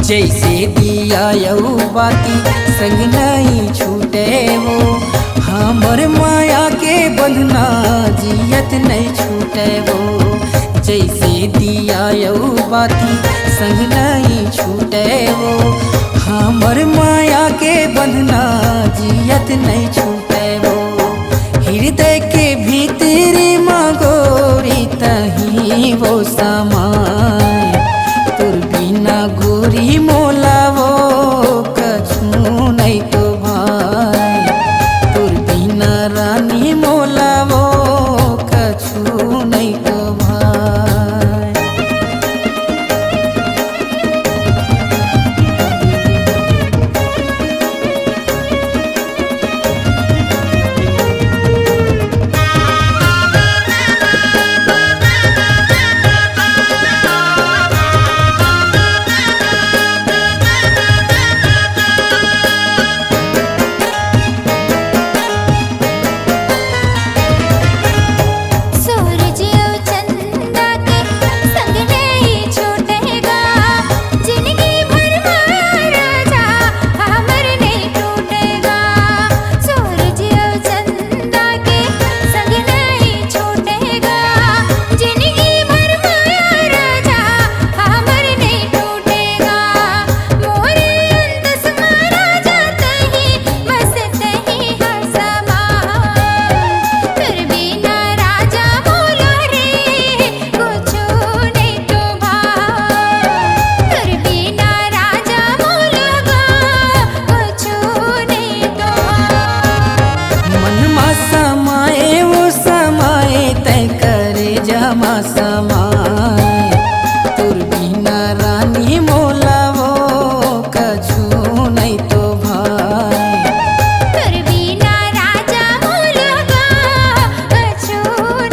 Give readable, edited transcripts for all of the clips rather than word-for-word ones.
जैसे दिया यऊ बाती संग नहीं छूटे वो, हमर माया के बंधना जियत नहीं छूटे वो। जैसे दिया यऊ बाती संग नहीं छूटे वो, हमर माया के बंधना जियत नहीं छूटे वो। हृदय के भीतरी मागोरी तही वो समाय, तुर बिना गोरी मोला वो कछु नहीं तो भाई, तुर बिना रानी मोला वो मा समाए तोर बिना रानी मोला वो कछु नहीं तो भाई तोर बिना राजा मोलगा कछु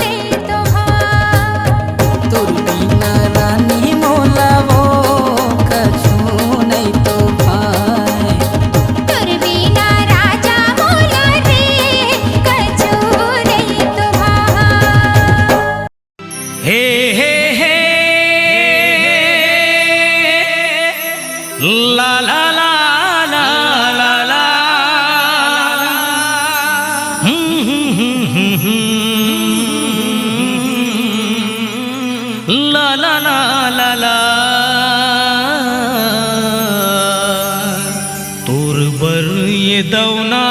नहीं तो भाई तोर बिना रानी मोला वो कछु नहीं तो भाई तोर बिना राजा मोला रे कछु नहीं तो भाई हे हे हे ला ला ला ला ला ला ला ला ला ला ला तोर बर ये दवना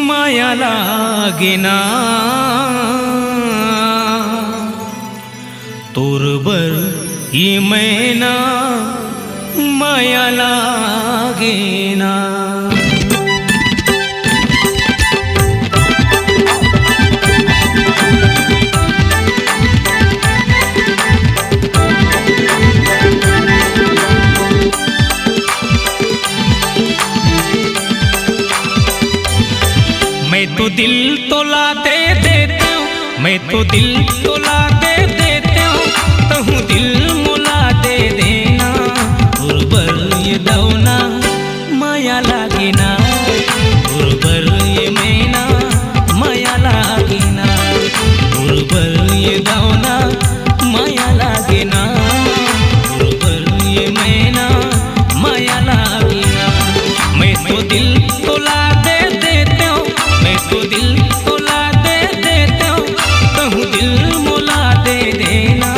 माया लागेना तोर बर ये मैना माया लागेना मैं तो दिल तोला दे देता हूँ मैं तो दिल तोला दे देता हूँ तहु दिल मुला दे देना गुरबर ये दौना माया लागेना गुरबर ये मैना माया लागेना गुरबर ये दौना माया लागेना गुरबर ये मैना माया लागेना मैं तो दिल तोला दे देता हूँ मैं तो दिल तोला दे देता हूँ कहूँ दिल मुला दे देना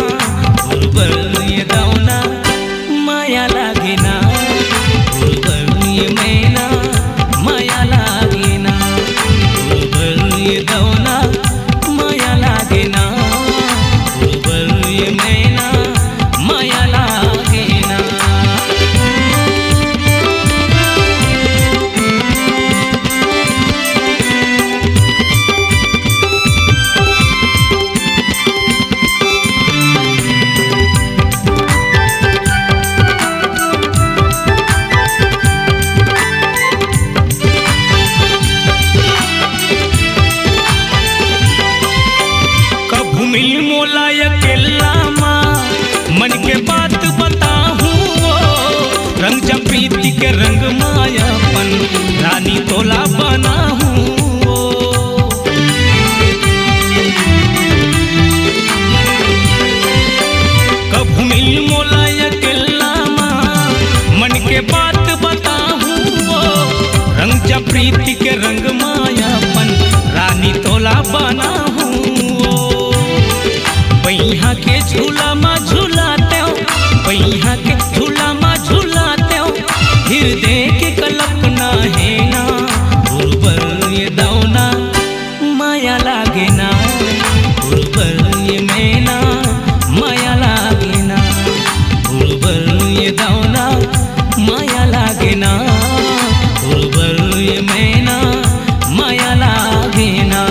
गुरबर ये दौना माया लागेना गुरबर ये मैना माया लागेना गुरबर ये दौना माया लागेना गुरबर ये मैना माया लागेना कभू मिल मोला अकेला माँ मन के बात बताहूँ वो रंग जब प्रीति के रंग मायापन रानी तोला बनाहूँ वो कभू मिल मोला अकेला माँ मन के बात बताहूँ वो रंग जब प्रीति के रंग मायापन रानी तोला बनाहूँ पहिया के झूला मा झूलाते हो पहिया के झूला मा झूलाते हो हृदय के कल्पना है ना गुरबर ये दौना माया लागेना गुरबर ये मैना माया लागेना गुरबर ये दौना माया लागेना गुरबर ये मैना माया लागेना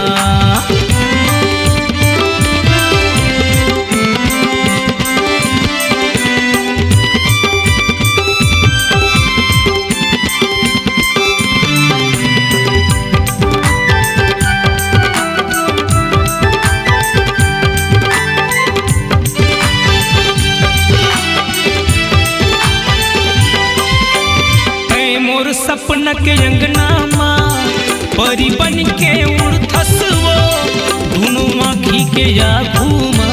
मोर सपना के अंगना माँ परी बन के उड़थस वो दोनों आँखी के या घूमा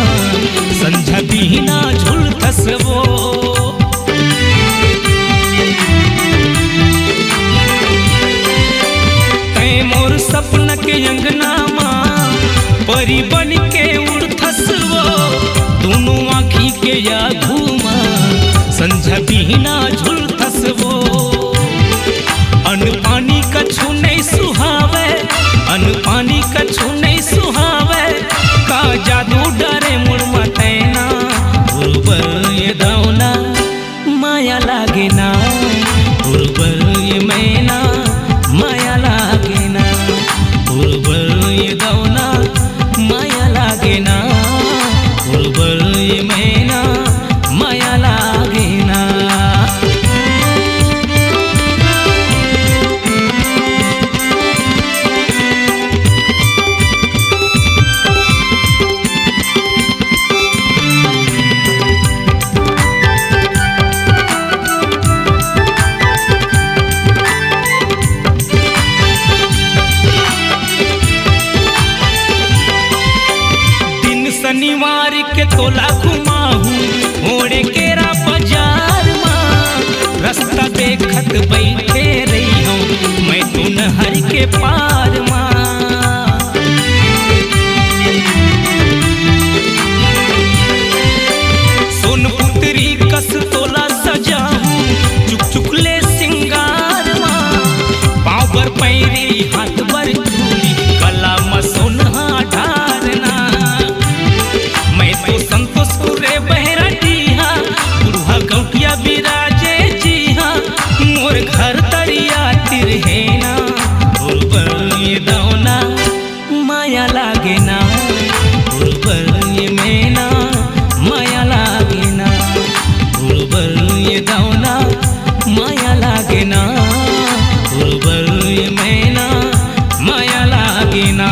संझा बिना झुलथस वो मोर सपना के अंगना माँ परी बन के उड़थस वो दोनों आँखी के या घूमा संझा बिना झुलथस वो अन्न पानी कछु नहीं सुहावे अन्न पानी कछु नहीं सुहावे का जादू डरे मुड़मा तैना गुरबर ये दौना माया लागेना गुरबर ये मैना माया लागेना गुरबर ये दौना माया लागे शनिवार के तोला घुमाहू ओढ़े केरा बाजार माँ रास्ता देखत बैठे रही हूँ मैं तो नहर के पार माँ सोनपुत्री कस तोला सजाहू चुक चुकले सिंगार माँ पाँव पर पैरी हाथ पर चूड़ी गला में सोनहा ढारना मैं तो संतोष कुरे बहरा डीहा बुढ़ा गौटिया बिराजे जी हाँ मोर घर तरिया तिरहेना ये दौना माया लागे ना ये मेना माया लागे ना ये दौना माया लागे ना ये मेना माया लागे ना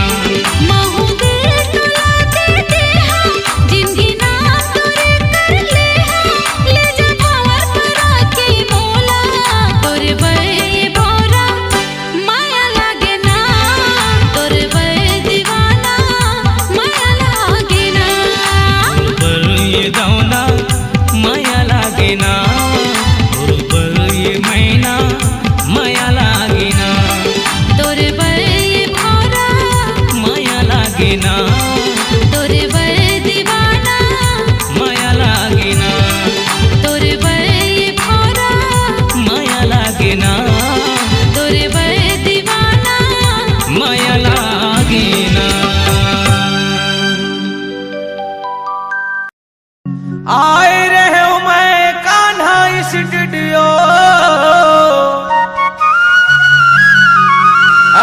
आए रहे हूं मैं कान्हा स्टूडियो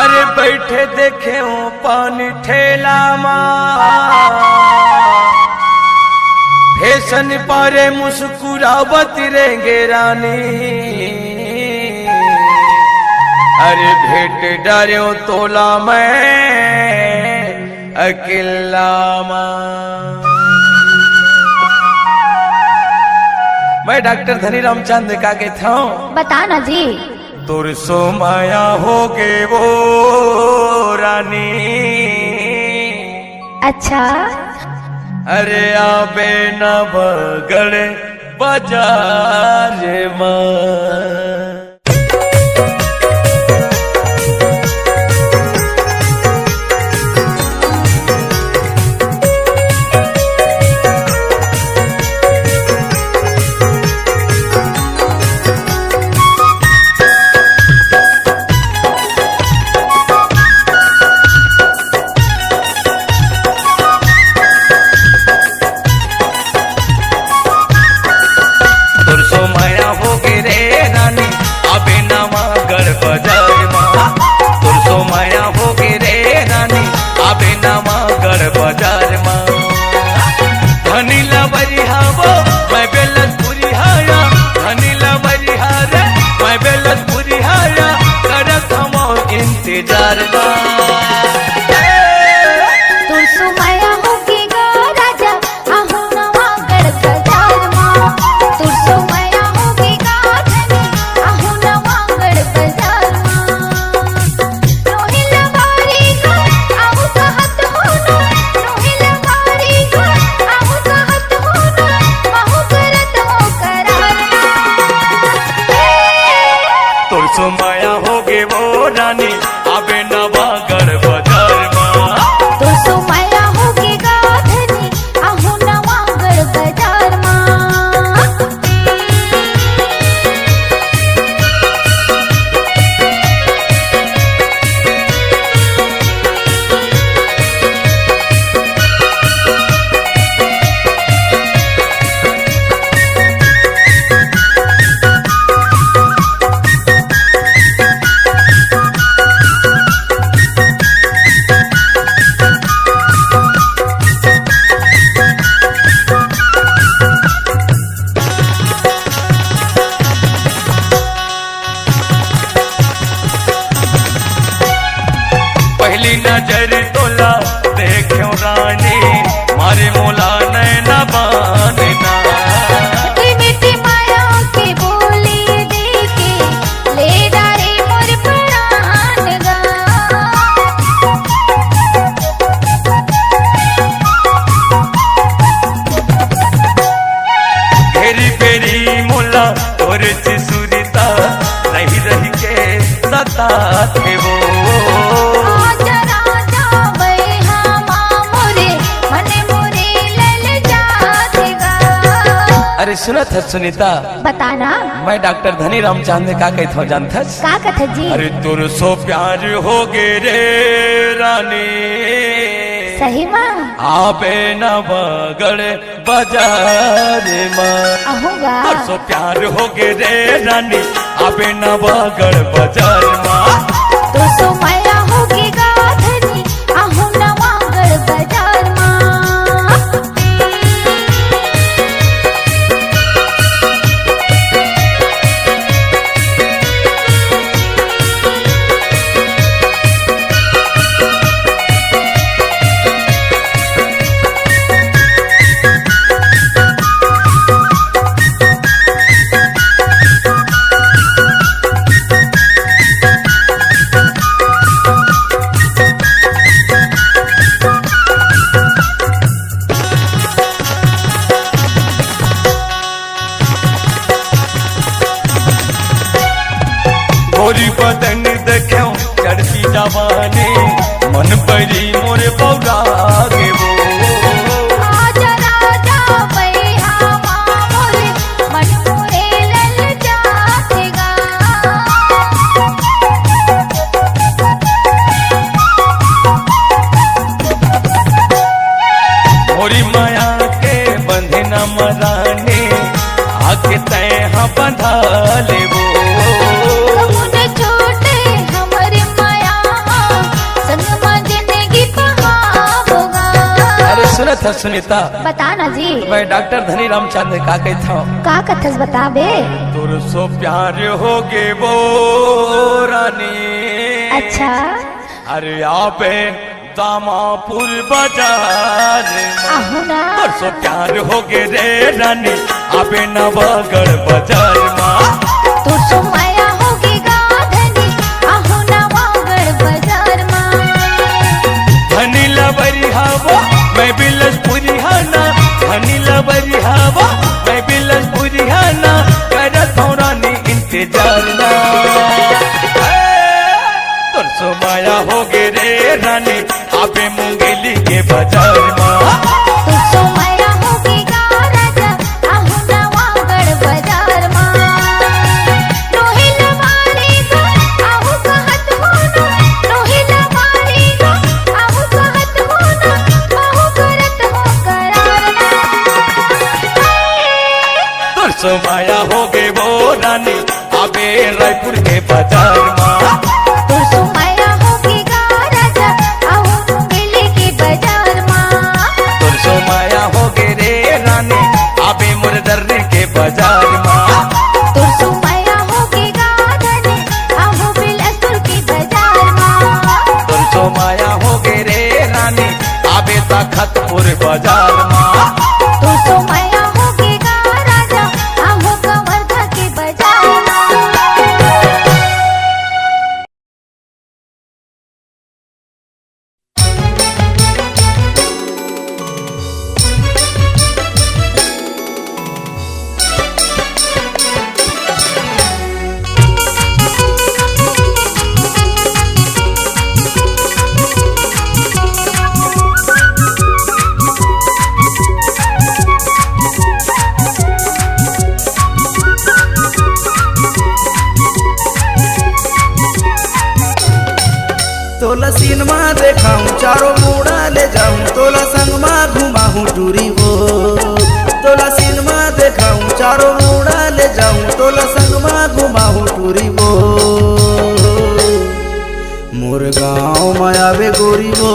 अरे बैठे देखे हूं पानी ठेला फैशन पारे मुस्कुरावत रहेंगे रानी अरे भेंट डारियों तोला मैं अकेला मैं डॉक्टर धनी रामचंद का कहता हूँ बता ना जी। तुर सो माया हो गे वो रानी अच्छा अरे आबे न बगड़ बाजार माँ मोर चिसुरिता रही रही के सताते हो। आजा राजा बैहा मोरे मन मोरे ललचातेगा। अरे सुनत है सुनीता, बताना मैं डॉक्टर धनी राम चांद का कहत हो जानथस। का कथ जी? अरे तुर सो प्यार हो गे रे रानी, सही माँ आबे न बगड़ बाजार माँ। आहूंगा तुर सो प्यार हो गे रे रानी, आबे न बगड़ बाजार माँ। तो सो माया होगी गाधनी आहू नवागढ़ बाजार माँ। गोरी बदन देखो चढ़ती जवानी, मन परी मोरे पौरा गे वो। आजा राजा बैहा मोरे मन मोरे ललचातेगा। मोरी माया के बंधे न मराने, आके तय बंधा ले वो। मुझे छोटे हमारे माया संग में जिंदगी बहाओगा। अरे सुनत है सुनीता, बताना जी मैं डॉक्टर धनी राम चांद का कहता हूँ। का कथस बताबे? तुर सो प्यार हो गे वो रानी। अच्छा अरे आबे दामापुर बाजार माँ। आहू ना तुर सो प्यार हो गे रे रानी, आबे नवागढ़ बाजार माँ। तो सो माया होगी गाधनी आहू नवागढ़ बाजार माँ। धनी लबरी हवा मैं बिलसपुरी हाना, धनी लबरी हवा मैं बिलसपुरी हाना, करत हूँ रानी इंतजार ना। तुर सो माया हो गे रे रानी, आबे मुंगेली के बाजार माँ। तो सो माया होगी राजा आहू नवागढ़ बाजार माँ। रोहिल मारेगा आहू कहत होना, रोहिल मारेगा आहू कहत होना, आहू करत हो करार ना। तुर सो माया हो गे वो रानी, आबे रायपुर के बाजार माँ। तो सो माया होगी राजा आहू मुंगेली के बाजार माँ। तुर सो माया हो गे रे रानी, आबे मुरदर्री के बाजार माँ। तो सो माया होगी गाधनी आहू बिलासपुर के बाजार माँ। तुर सो माया हो गे रे रानी, आबे तखतपुर बाजार माँ। तो सो माया होगी राजा आहू कवर्धा के बाजार माँ। तोला सिनेमा देखाऊं चारों मुड़ा ले जाऊं, तोला संग में घुमाऊं टूरी हो। तोला सिनेमा देखाऊं चारों मुड़ा ले जाऊं, तोला संग में घुमाऊं टूरी हो। मोर गाँव में आवे गोरी हो,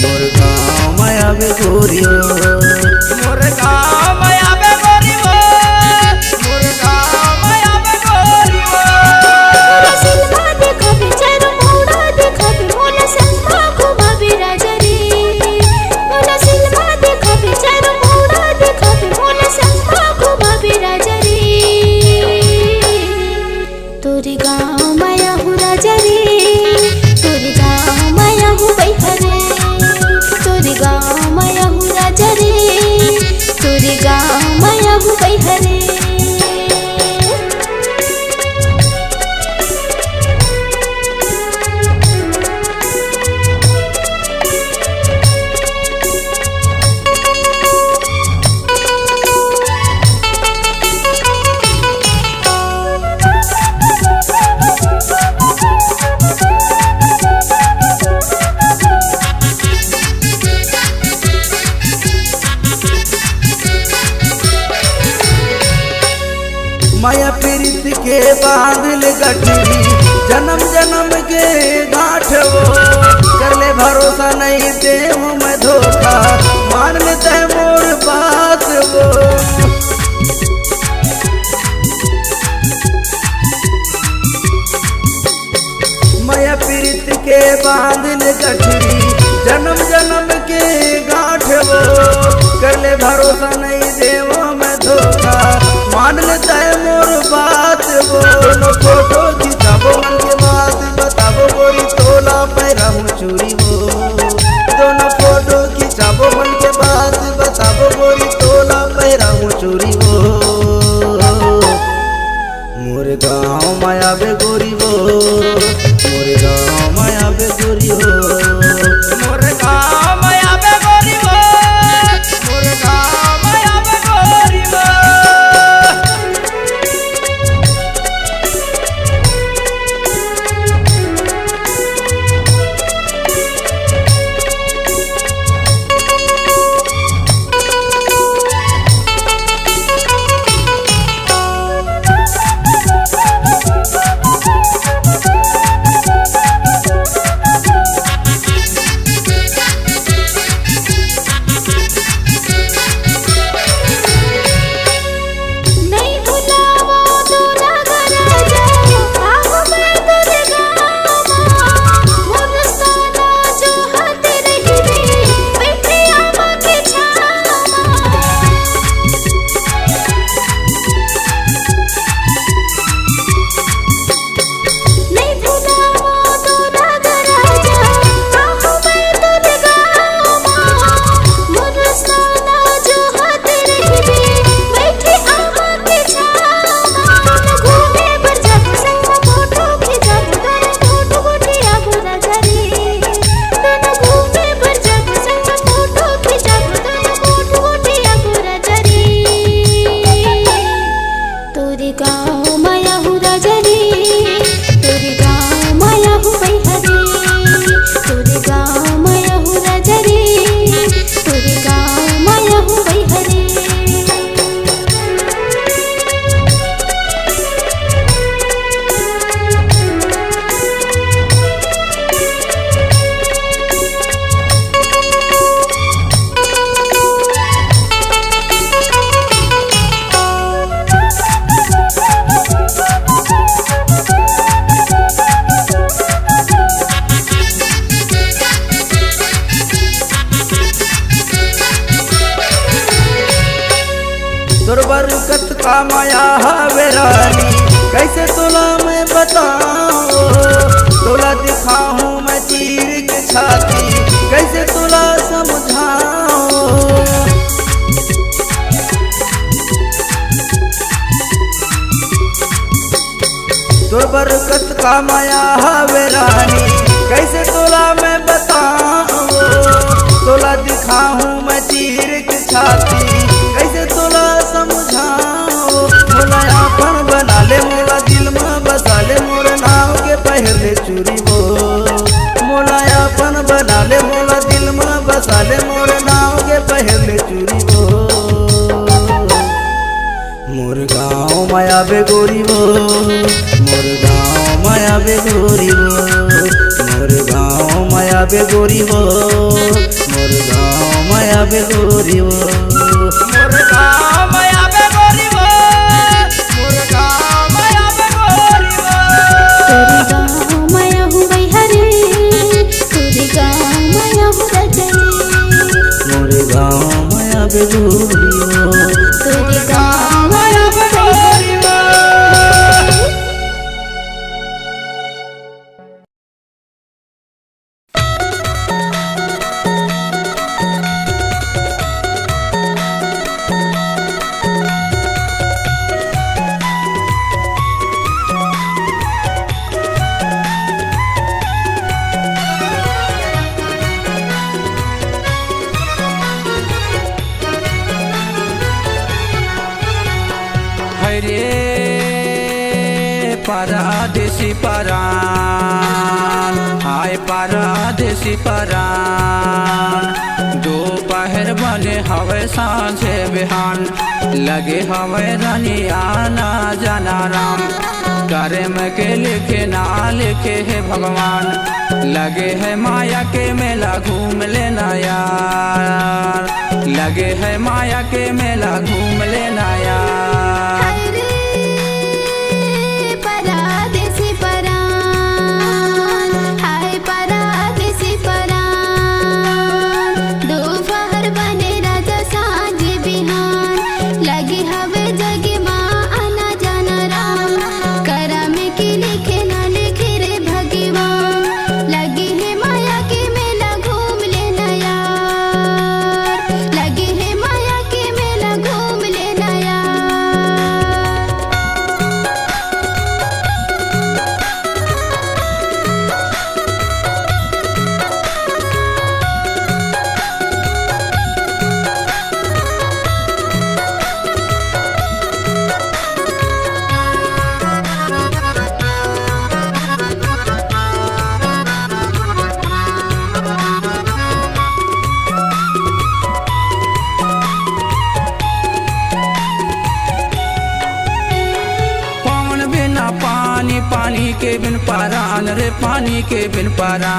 मोर गाँव में आवे गोरी हो, मोर गाँव में आवे गोरी हो, मोर गाँव में आवे गोरी हो। सिनेमा देखो बिचारो मोड़ा देखो भी मोला संगमा घुमाबी राजा रे। मोला सिनेमा देखो बिचारो मोड़ा देखो भी मोला संगमा घुमाबी राजा रे। तोरी गाँव माया हूँ राजा रे, तोरी गाँव माया हूँ बैठा रे। तोरी गाँव माया हूँ राजा रे, तोरी के बांधल गठरी जन्म जन्म के गांठ वो कर ले भरोसा नहीं दे मैं धोखा मान लेते मोर बात वो माया पीरित के बांधल गठरी जन्म जन्म के गांठ वो कर ले भरोसा नहीं देवो मैं धोखा मान लेता है मोर बात वो दोनों फोटो खिंचाबो मन के बात बताबो गोरी तोला पैरा हूँ चूरी वो दोनों फोटो खिंचाबो मन के बात बताबो गोरी तोला पैरा हूँ चूरी वो मोर गाँव माया बे गोरी वो मोर गाँव माया बे गोरी हो मोर गाँव माया बे गोरी हो मोर गाँव माया बे गोरी हो नहीं भुलावा तो नगर जाओ आहो मैं तेरे गाँव मोर साना जो हाथ रही बैठे आमा के छामा नहीं भुलावा तो नगर जाओ आहो मैं तेरे गाँव मोर साना जो हाथ रही बैठे आमा के छामा घूमे पर जाबो संग फोटो खिंचाबो दोनों फोटो गोटिया गोरा जरी दोनों घूमे पर जाबो संग फोटो खिंचाबो दोनों फोटो गोटिया गोरा जरी तोरे गाँव माया हूँ राजरी तोरे गाँव माया हूँ बैहरी तोरे गाँव माया हूँ राजरी तोरे गाँव माया हूँ बैहरी तोर बरकत का माया हवे रानी कैसे तोला मैं बताऊं तोला दिखाऊं मैं तीर के छाती कैसे तोला समझाऊं तोर बरकत का माया हवे रानी कैसे तोला मैं बताऊं तोला दिखाऊं मैं तीर के छाती कैसे तोला समझाओ मोला अपन बना ले मोला दिल में बसा ले मोर नाम के पहले चूरी वो मोला अपन बना ले मोला दिल में बसा ले मोर नाम के पहले चूरी वो मोर गाँव माया बे गोरी वो मोर गाँव माया बे गोरी वो मोर गाँव माया बे गोरी वो मोर गाँव माया बे गोरी वो मोर गाँव माया बे गोरी वो मोर गाँव माया बे गोरी वो तोरे गाँव माया हूँ बैहरी तोरे गाँव माया हूँ राजरी मोर गाँव माया बे गोरी वो तोरे गाँव माया हूँ बैहरी परदेसी परान हाय परदेसी परान दोपहर बने हवे सांझे बिहान लगे हवे रनिया ना जाना राम करे में के लिखे ना लिखे है भगवान। लगे है माया के मेला घूम लेना यार, लगे है माया के मेला घूम लेना यार। हाय रे परदेसी परान, हाय परदेसी परान। दोपहर बने राजा सांझ बिहान, लगी हवे जगी माँ आना जाना राम। करम की लिखे ना लिखे रे भगवान, लगी है माया के मेला घूम लेना यार, लगी है माया के मेला घूम लेना यार। पवन बिना पानी, पानी के बिन पारान रे, पानी के बिन पारान।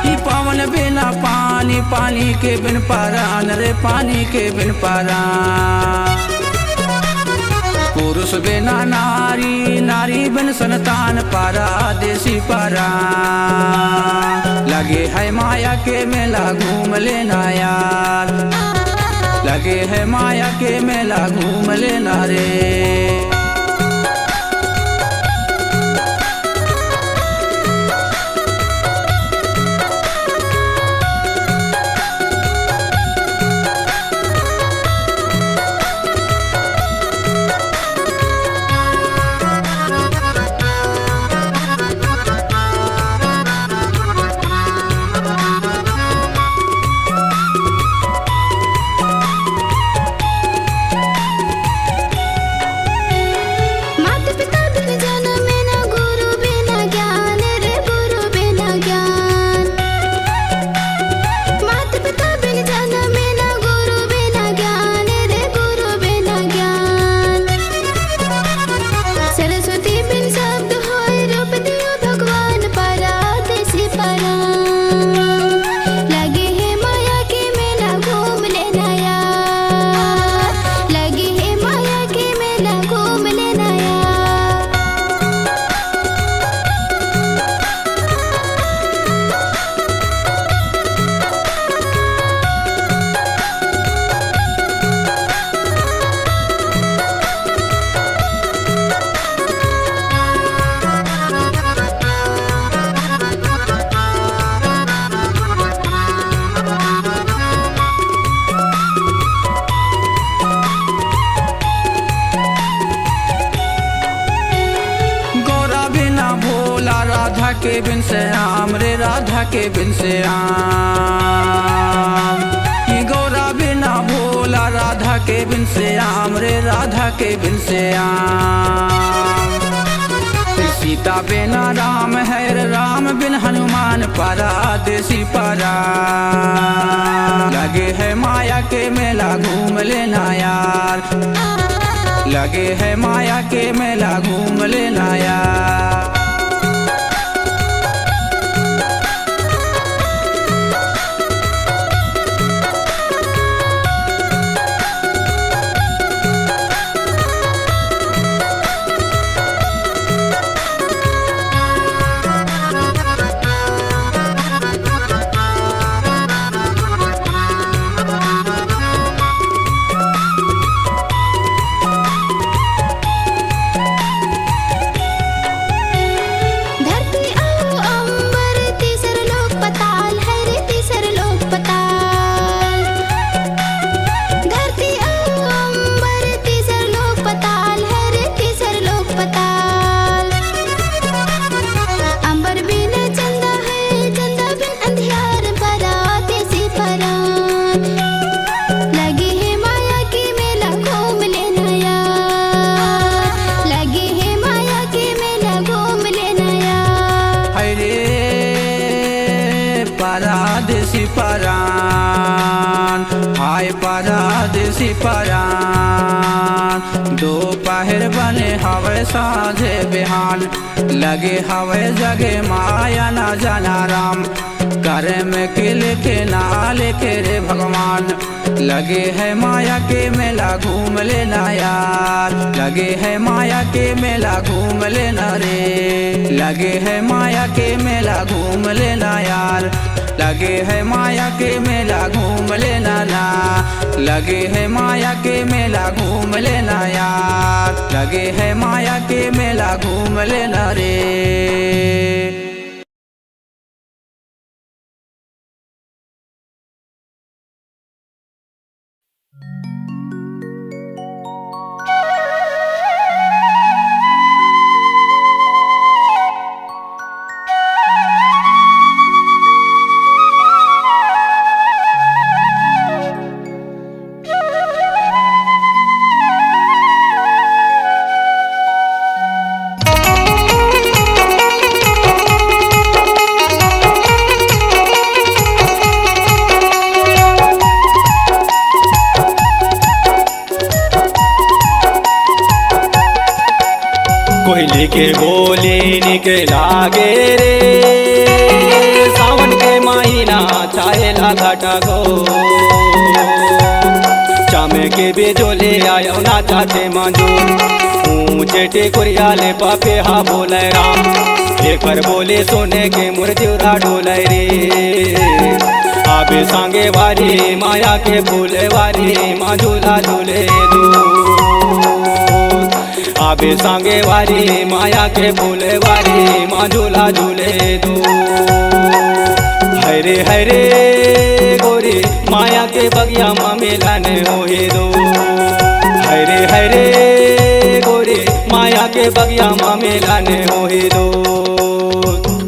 ई पवन बिना पानी, पानी के बिन पारान रे, पानी के बिन पारान। पुरुष बिना नारी, नारी बिन संतान, परदेसी परान। लगे है माया के मेला घूम लेना यार, लगे है माया के मेला घूम लेना रे। माता पिता बिन जन्म न गुरु बिना ज्ञान रे, गुरु बिना ज्ञान। माता पिता बिन जन्म न गुरु बिना ज्ञान रे, गुरु बिना ज्ञान। सरस्वती बिन शब्द होय रूप दियो भगवान, परदेसी परान। लगे है माया के मेला घूम लेना यार, लगे है माया के मेला घूम लेना यार। गौरा बिना भोला, राधा के बिन श्याम रे, राधा के बिन श्याम। ये गौरा बिना भोला, राधा के बिन श्याम रे, राधा के बिन श्याम। सीता बिना राम है रे, राम बिन हनुमान, परदेसी परान। लगे है माया के मेला घूम लेना यार, लगे है माया के मेला घूम लेना यार। परान, हाय परदेसी परान। दोपहर बने हवे साँझे बिहान, लगे हवे जगे माया न जाना राम। करे में किल के नाल के रे भगवान, लगे है माया के मेला घूम लेना यार। लगे है माया के मेला घूम लेना रे, लगे है माया के मेला घूम लेना यार। लगे है माया के मेला घूम लेना ना, लगे है माया के मेला घूम लेना यार। लगे है माया के मेला घूम लेना रे। कोयले के बोले निकला गे रे, सावन के महीना छाएला घटा गो। चामे के बेजोले आयो ना चाचे मंजूर, ऊंचे टेकुरिया ले पापे हा बोले राम। एकर बोले सोने के मुर्दियोरा डोले रे, आबे सांगे वारी माया के फूले वारी माँ झूला झूले दू। आबे सांगे वारी माया के फूले वारी माँ झूला झूले दू। हरे हरे गोरी माया के बगिया माँ मिलन होए दो। हरे हरे गोरी माया के बगिया माँ मिलन होए दो।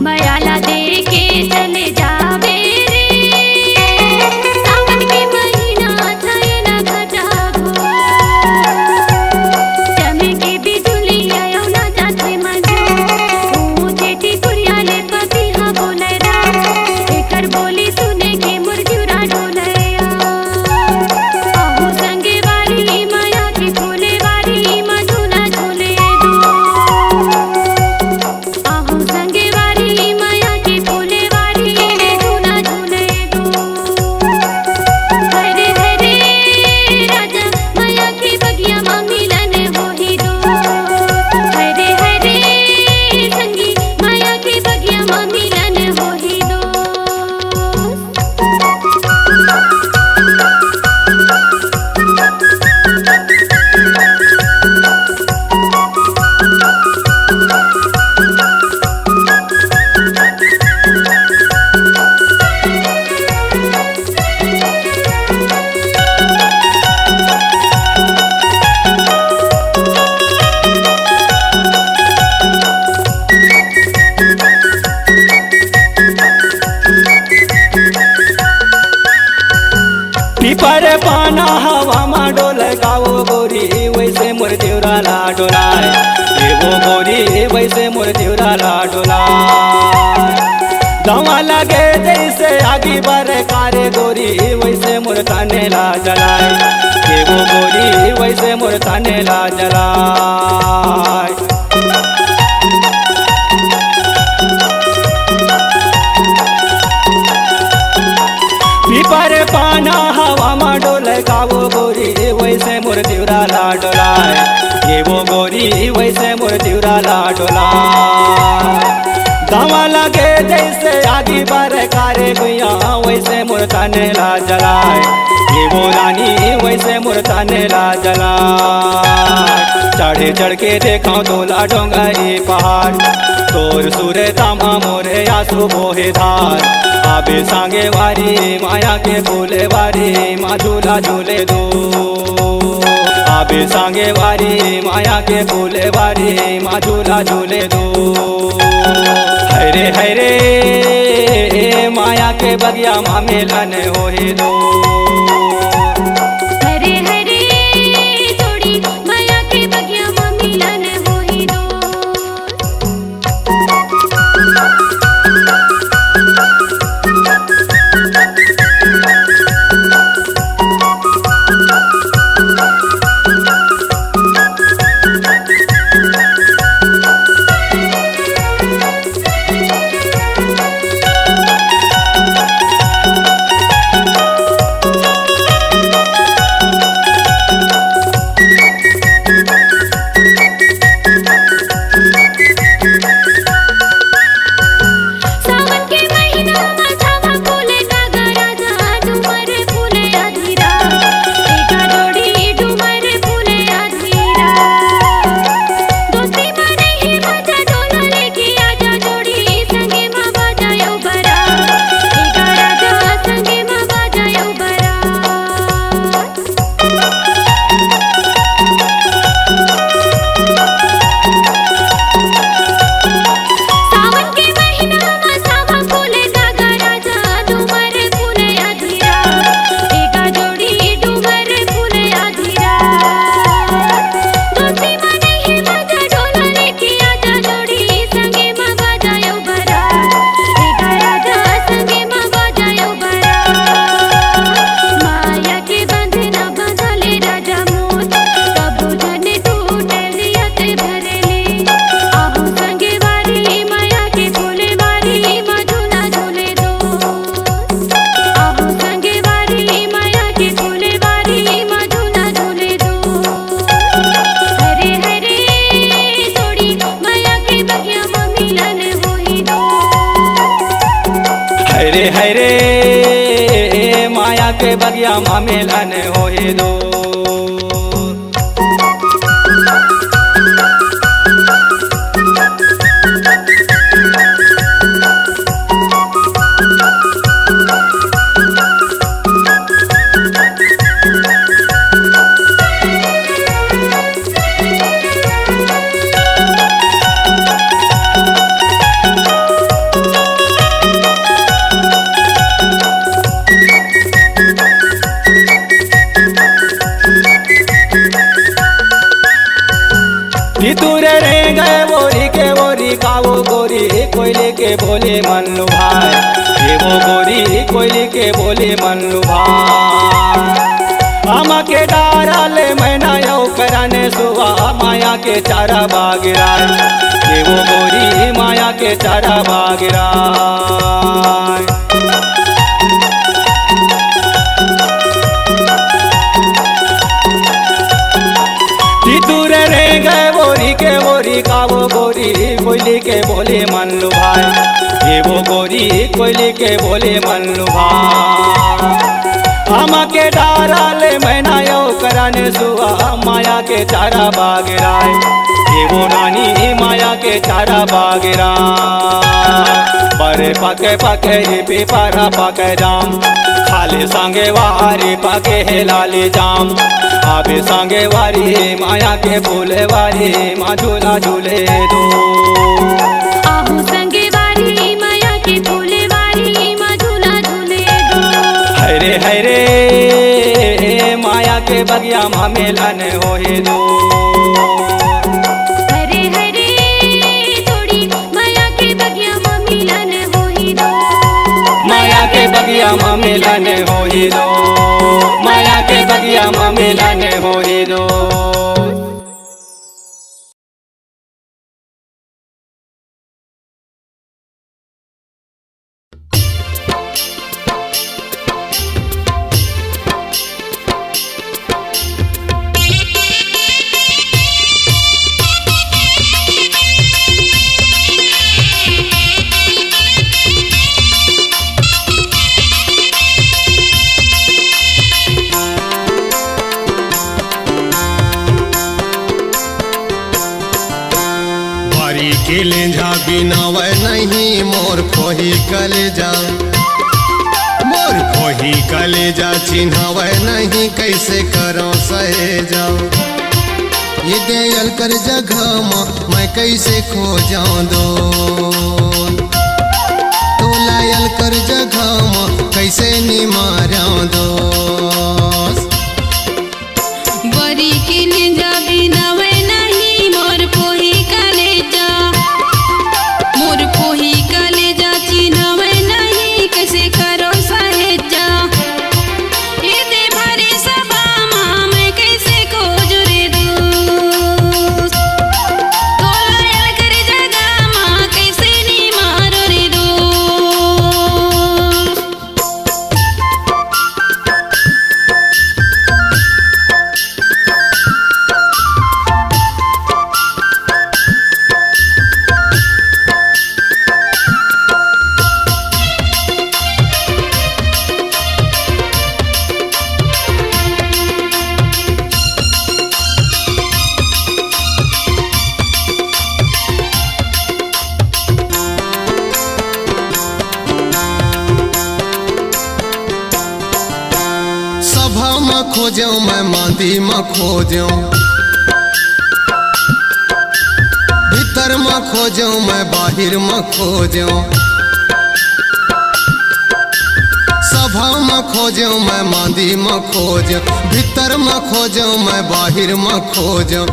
मायाला दे के चले जावे रे, सावन के महीना छाएला घटा गो। चमे के बिजुली आयो ना जाते मजो, ऊंचे टिकुरिया ले पपिहा बोले राम। एकर बोली सुने के मुर्जुरा डोलया, आहू संगे वाली माया के फूले वाली माँ झूला झूले दो। आहू संगे वाली माया के फूले वाली ने झूला झूले दो। हरे हरे राजा माया के बगिया माँ मिलन होही दो। हरे हरे संगी माया के बगिया माँ मिलन होही दो। पीपर पाना हवा मा डोल गाओ गोरी, वैसे मोर देवरा ला डोलाय। वो गोरी वैसे मोर देवरा ला डोलाय। दवा लगे जैसे आगी बर कारे गोरी, वैसे मोर ताने ला जलाय। वो गोरी वैसे मोर ताने ला जलाय। पीपर पाना हवा मा डोल गाओ गोरी, वैसे मोर देवरा ला डोलाय। ये वो गोरी वैसे मोर देवरा ला डोलाय। दवा लगे जैसे आगी बर कारे गुइया, वैसे मोर ताने ला जलाय। ये वो रानी वैसे मोर ताने ला जलाय। चढ़े चढ़ के देखा तोला डोंगरी पहाड़, तोर सुरे तामा मोरे आंसू बोहे धार। आबे सांगे वारी माया के फूले वारी माँ झूला झूले दो। आबे सांगे वारी माया के फूले वारी माँ झूला झूले दो। हरे हरे माया के बगिया माँ मिलन होए दो। हरे हरे जोड़ी माया के बगिया माँ मिलन होही दो। के बगिया माँ मिलन होई दो। तुरे रे गए बोरी के बोरी कावो गोरी कोयले के बोले मन लुभाए, ये वो गोरी कोयले के बोले मन लुभाए। आमा के डाराले मैना यौ कराने सुवा माया के चारा बागिराए, ये वो गोरी माया के चारा बागिराए। तुरे रे गए बोरी के बोरी कावो गोरी कोयले के बोले मन लुभाए, ये वो गोरी कोयले के बोले मन लुभाए। आमा के डाराले मैना यौ कराने सुआ माया के चारा बागिराए, ये वो रानी माया के चारा बागिराए। पर पके पके रिपी पारा पके जाम खाले सांगे वारी पके लाले जाम, आबे सांगे वारी माया के फूले वारी माँ झूला झूले दो। आहू संगे वारी माया के फूले वारी माँ झूला झूले दो। हरे हरे माया के बगिया माँ मिलन होई दो। हरे हरे थोड़ी माया के बगिया माँ मिलन होई दो। माया के बगिया माँ मिलन होई दो, माया के बगिया माँ मिलन होई दो। के लेंझा बिनावे नहीं मोर खोही कलेजा, मोर खोही कलेजा चिन्हावे नहीं कैसे करो सहेजा। ये दयाल कर जगह मैं कैसे खो जाऊं दो, तो लायल कर जगह कैसे निमारा दो। बरी के लेंझा बिनावे नहीं मोर पोही कलेजा, मोर पोही कलेजा चिन्हावे नहीं कैसे करो सहेजा। ये दे भरे सभा माँ मैं कैसे खोज रे दोस्त, तो लायल कर जगह माँ कैसे नी मारो रे दोस्त। सभा में खोजो मैं मांदी में खोजो, भीतर में खोजो मैं बाहर में खोजो। सभा में खोजो मैं मांदी में खोजो, भीतर में खोजो मैं बाहर में खोजो।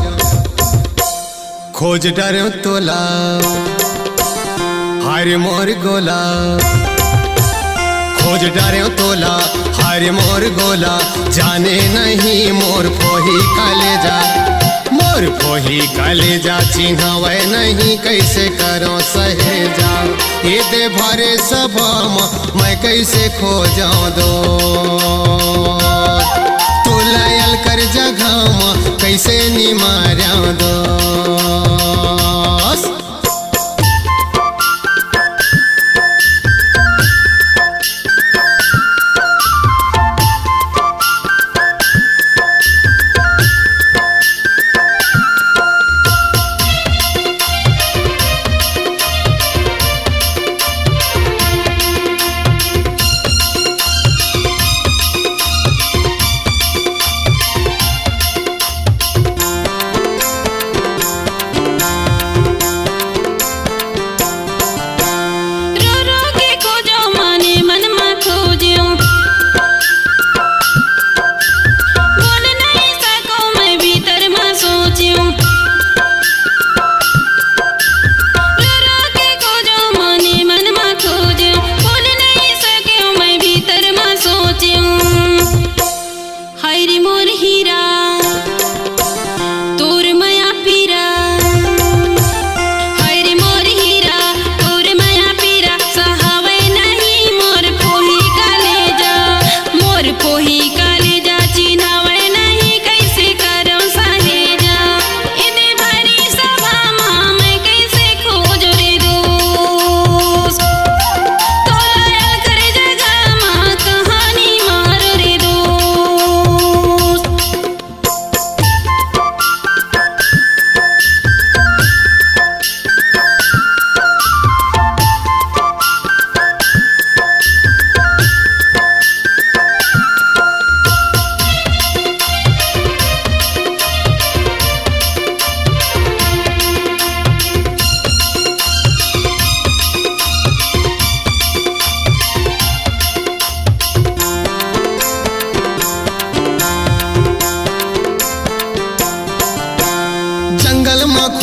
खोज डरो तोला हारे मोर गोला, खोज डरे तोला हारे मोर गोला। जाने नहीं मोर फोही कलेजा, मोर फोही कलेजा चिन्हावे नहीं कैसे करो सहेजा। ये दे भरे सभा मैं कैसे खो जाऊं दो, तू लायल कर जगह कैसे निमारा दो।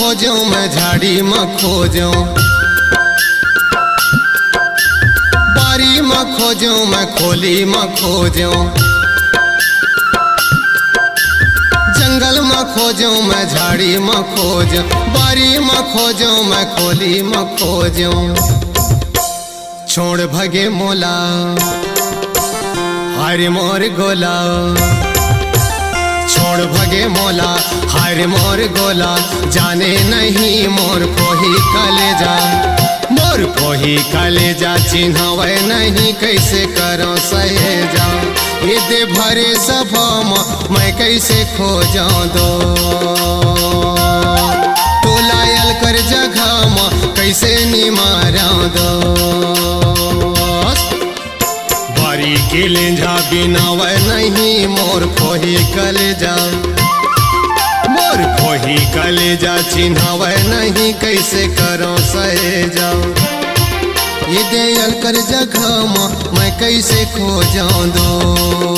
खोजूं मैं झाड़ी में खोजूं, बारी में खोजूं मैं खोली में खोजूं, जंगल में खोजूं मैं झाड़ी में खोजूं, बारी में खोजूं मैं खोली में खोजूं। छोड़ भगे मोला हरे मोर गोला, छोड़ भगे मोला हरे मोर गोला, जाने नहीं मोर पोही कलेजा, मोर पोही कलेजा चिन्हवे नहीं कैसे करो सहेजा, ये दे भरे सभा मैं कैसे खोजा दो, तो लायल कर जगह में कैसे निमारा दो, बारी के लेंझा बिना वह नहीं मोर पोही कलेजा, मोर पोही कलेजा चिन्हवे नहीं कैसे करो सहेजा, ये दयाल कर जगह मैं कैसे खोजा दो।